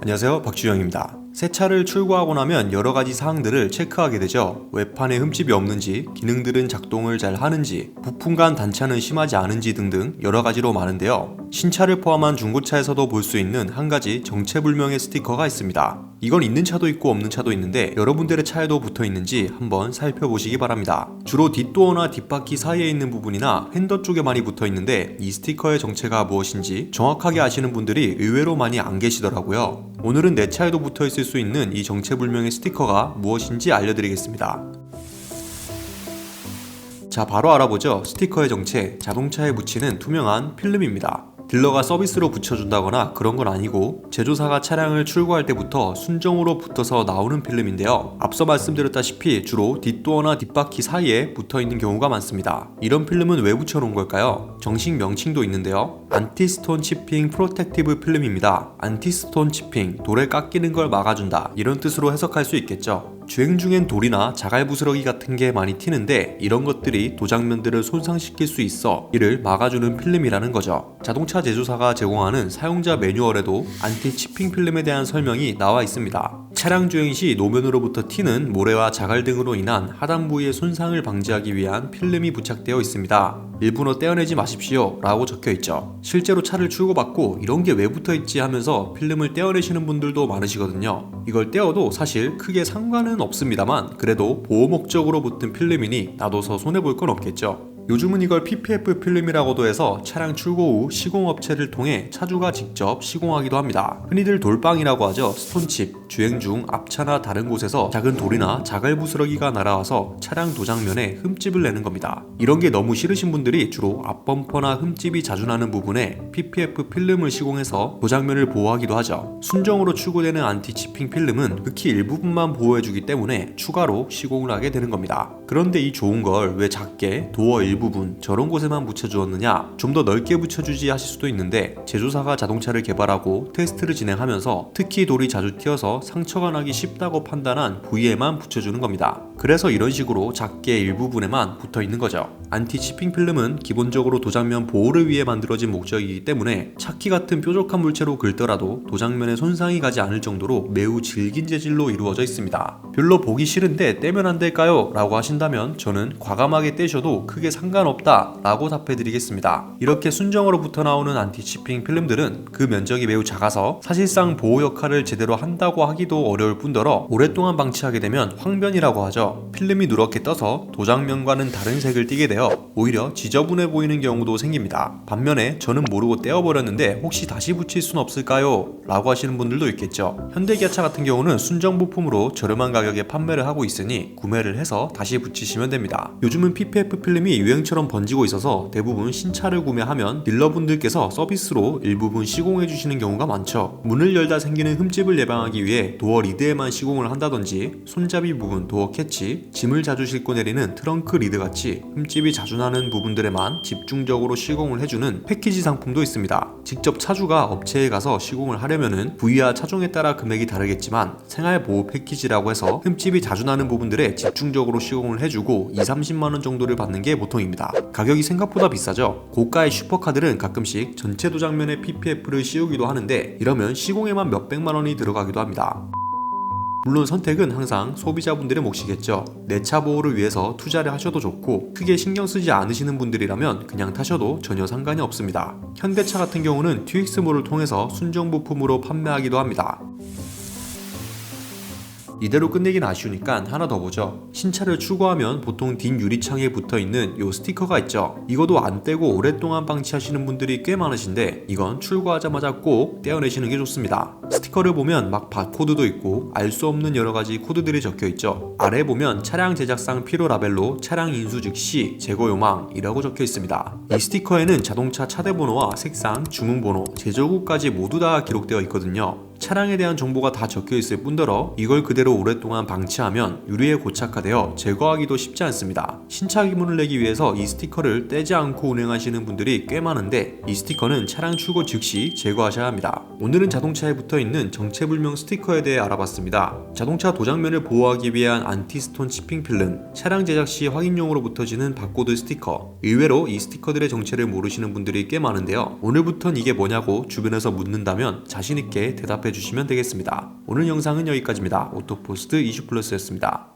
안녕하세요, 박주영입니다. 새 차를 출고하고 나면 여러가지 사항들을 체크하게 되죠. 외판에 흠집이 없는지, 기능들은 작동을 잘 하는지, 부품 간 단차는 심하지 않은지 등등 여러가지로 많은데요. 신차를 포함한 중고차에서도 볼 수 있는 한 가지 정체불명의 스티커가 있습니다. 이건 있는 차도 있고 없는 차도 있는데 여러분들의 차에도 붙어 있는지 한번 살펴보시기 바랍니다. 주로 뒷도어나 뒷바퀴 사이에 있는 부분이나 핸더 쪽에 많이 붙어 있는데 이 스티커의 정체가 무엇인지 정확하게 아시는 분들이 의외로 많이 안 계시더라고요. 오늘은 내 차에도 붙어 있을 수 있는 이 정체불명의 스티커가 무엇인지 알려드리겠습니다. 자, 바로 알아보죠. 스티커의 정체, 자동차에 붙이는 투명한 필름입니다. 딜러가 서비스로 붙여준다거나 그런 건 아니고 제조사가 차량을 출고할 때부터 순정으로 붙어서 나오는 필름인데요. 앞서 말씀드렸다시피 주로 뒷도어나 뒷바퀴 사이에 붙어있는 경우가 많습니다. 이런 필름은 왜 붙여놓은 걸까요? 정식 명칭도 있는데요. 안티스톤 치핑 프로텍티브 필름입니다. 안티스톤 치핑, 돌에 깎이는 걸 막아준다, 이런 뜻으로 해석할 수 있겠죠. 주행 중엔 돌이나 자갈 부스러기 같은 게 많이 튀는데 이런 것들이 도장면들을 손상시킬 수 있어 이를 막아주는 필름이라는 거죠. 자동차 제조사가 제공하는 사용자 매뉴얼에도 안티 치핑 필름에 대한 설명이 나와 있습니다. 차량 주행 시 노면으로부터 튀는 모래와 자갈 등으로 인한 하단 부위의 손상을 방지하기 위한 필름이 부착되어 있습니다. 일부러 떼어내지 마십시오 라고 적혀있죠. 실제로 차를 출고받고 이런 게 왜 붙어있지 하면서 필름을 떼어내시는 분들도 많으시거든요. 이걸 떼어도 사실 크게 상관은 없습니다만 그래도 보호 목적으로 붙은 필름이니 놔둬서 손해볼 건 없겠죠. 요즘은 이걸 PPF 필름이라고도 해서 차량 출고 후 시공업체를 통해 차주가 직접 시공하기도 합니다. 흔히들 돌빵이라고 하죠. 스톤칩, 주행 중 앞차나 다른 곳에서 작은 돌이나 자갈 부스러기가 날아와서 차량 도장면에 흠집을 내는 겁니다. 이런 게 너무 싫으신 분들이 주로 앞범퍼나 흠집이 자주 나는 부분에 PPF 필름을 시공해서 도장면을 보호하기도 하죠. 순정으로 출고되는 안티치핑 필름은 극히 일부분만 보호해주기 때문에 추가로 시공을 하게 되는 겁니다. 그런데 이 좋은 걸 왜 작게 도어 일부분 저런 곳에만 붙여주었느냐, 좀 더 넓게 붙여주지 하실 수도 있는데 제조사가 자동차를 개발하고 테스트를 진행하면서 특히 돌이 자주 튀어서 상처가 나기 쉽다고 판단한 부위에만 붙여주는 겁니다. 그래서 이런 식으로 작게 일부분에만 붙어 있는 거죠. 안티치핑 필름은 기본적으로 도장면 보호를 위해 만들어진 목적이기 때문에 차키 같은 뾰족한 물체로 긁더라도 도장면에 손상이 가지 않을 정도로 매우 질긴 재질로 이루어져 있습니다. 별로 보기 싫은데 떼면 안 될까요? 라고 하신다면 저는 과감하게 떼셔도 크게 상관없다 라고 답해드리겠습니다. 이렇게 순정으로 붙어 나오는 안티치핑 필름들은 그 면적이 매우 작아서 사실상 보호 역할을 제대로 한다고 하기도 어려울 뿐더러 오랫동안 방치하게 되면 황변이라고 하죠. 필름이 누렇게 떠서 도장면과는 다른 색을 띠게 되어 오히려 지저분해 보이는 경우도 생깁니다. 반면에 저는 모르고 떼어버렸는데 혹시 다시 붙일 순 없을까요? 라고 하시는 분들도 있겠죠. 현대기아차 같은 경우는 순정 부품으로 저렴한 가격에 판매를 하고 있으니 구매를 해서 다시 붙이시면 됩니다. 요즘은 PPF 필름이 유행처럼 번지고 있어서 대부분 신차를 구매하면 딜러분들께서 서비스로 일부분 시공해 주시는 경우가 많죠. 문을 열다 생기는 흠집을 예방하기 위해 도어 리드에만 시공을 한다든지 손잡이 부분 도어 캐치, 짐을 자주 싣고 내리는 트렁크 리드 같이 흠집이 자주 나는 부분들에만 집중적으로 시공을 해주는 패키지 상품도 있습니다. 직접 차주가 업체에 가서 시공을 하려면은 부위와 차종에 따라 금액이 다르겠지만 생활보호 패키지라고 해서 흠집이 자주 나는 부분들에 집중적으로 시공을 해주고 2-30만원 정도를 받는 게 보통입니다. 가격이 생각보다 비싸죠. 고가의 슈퍼카들은 가끔씩 전체 도장면에 PPF를 씌우기도 하는데 이러면 시공에만 몇백만원이 들어가기도 합니다. 물론 선택은 항상 소비자분들의 몫이겠죠. 내 차 보호를 위해서 투자를 하셔도 좋고 크게 신경 쓰지 않으시는 분들이라면 그냥 타셔도 전혀 상관이 없습니다. 현대차 같은 경우는 TX몰을 통해서 순정 부품으로 판매하기도 합니다. 이대로 끝내긴 아쉬우니까 하나 더 보죠. 신차를 출고하면 보통 뒷 유리창에 붙어있는 요 스티커가 있죠. 이것도 안 떼고 오랫동안 방치하시는 분들이 꽤 많으신데 이건 출고하자마자 꼭 떼어내시는 게 좋습니다. 스티커를 보면 막 바코드도 있고 알 수 없는 여러가지 코드들이 적혀있죠. 아래 보면 차량 제작상 필요 라벨로 차량 인수 즉시 재고 요망이라고 적혀있습니다. 이 스티커에는 자동차 차대번호와 색상, 주문번호, 제조국까지 모두 다 기록되어 있거든요. 차량에 대한 정보가 다 적혀있을 뿐더러 이걸 그대로 오랫동안 방치하면 유리에 고착화되어 제거하기도 쉽지 않습니다. 신차 기문을 내기 위해서 이 스티커를 떼지 않고 운행하시는 분들이 꽤 많은데 이 스티커는 차량 출고 즉시 제거하셔야 합니다. 오늘은 자동차에 붙어있는 정체불명 스티커에 대해 알아봤습니다. 자동차 도장면을 보호하기 위한 안티스톤 치핑 필름, 차량 제작 시 확인용으로 붙어지는 바코드 스티커. 의외로 이 스티커들의 정체를 모르시는 분들이 꽤 많은데요. 오늘부턴 이게 뭐냐고 주변에서 묻는다면 자신있게 대답해 답해 주시면 되겠습니다. 오늘 영상은 여기까지입니다. 오토포스트 이슈플러스였습니다.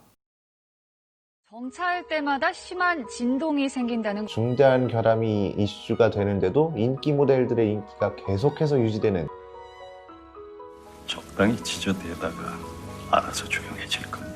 정차할 때마다 심한 진동이 생긴다는 중대한 결함이 이슈가 되는데도 인기 모델들의 인기가 계속해서 유지되는 적당히 지저대다가 알아서 조용해질 겁니다.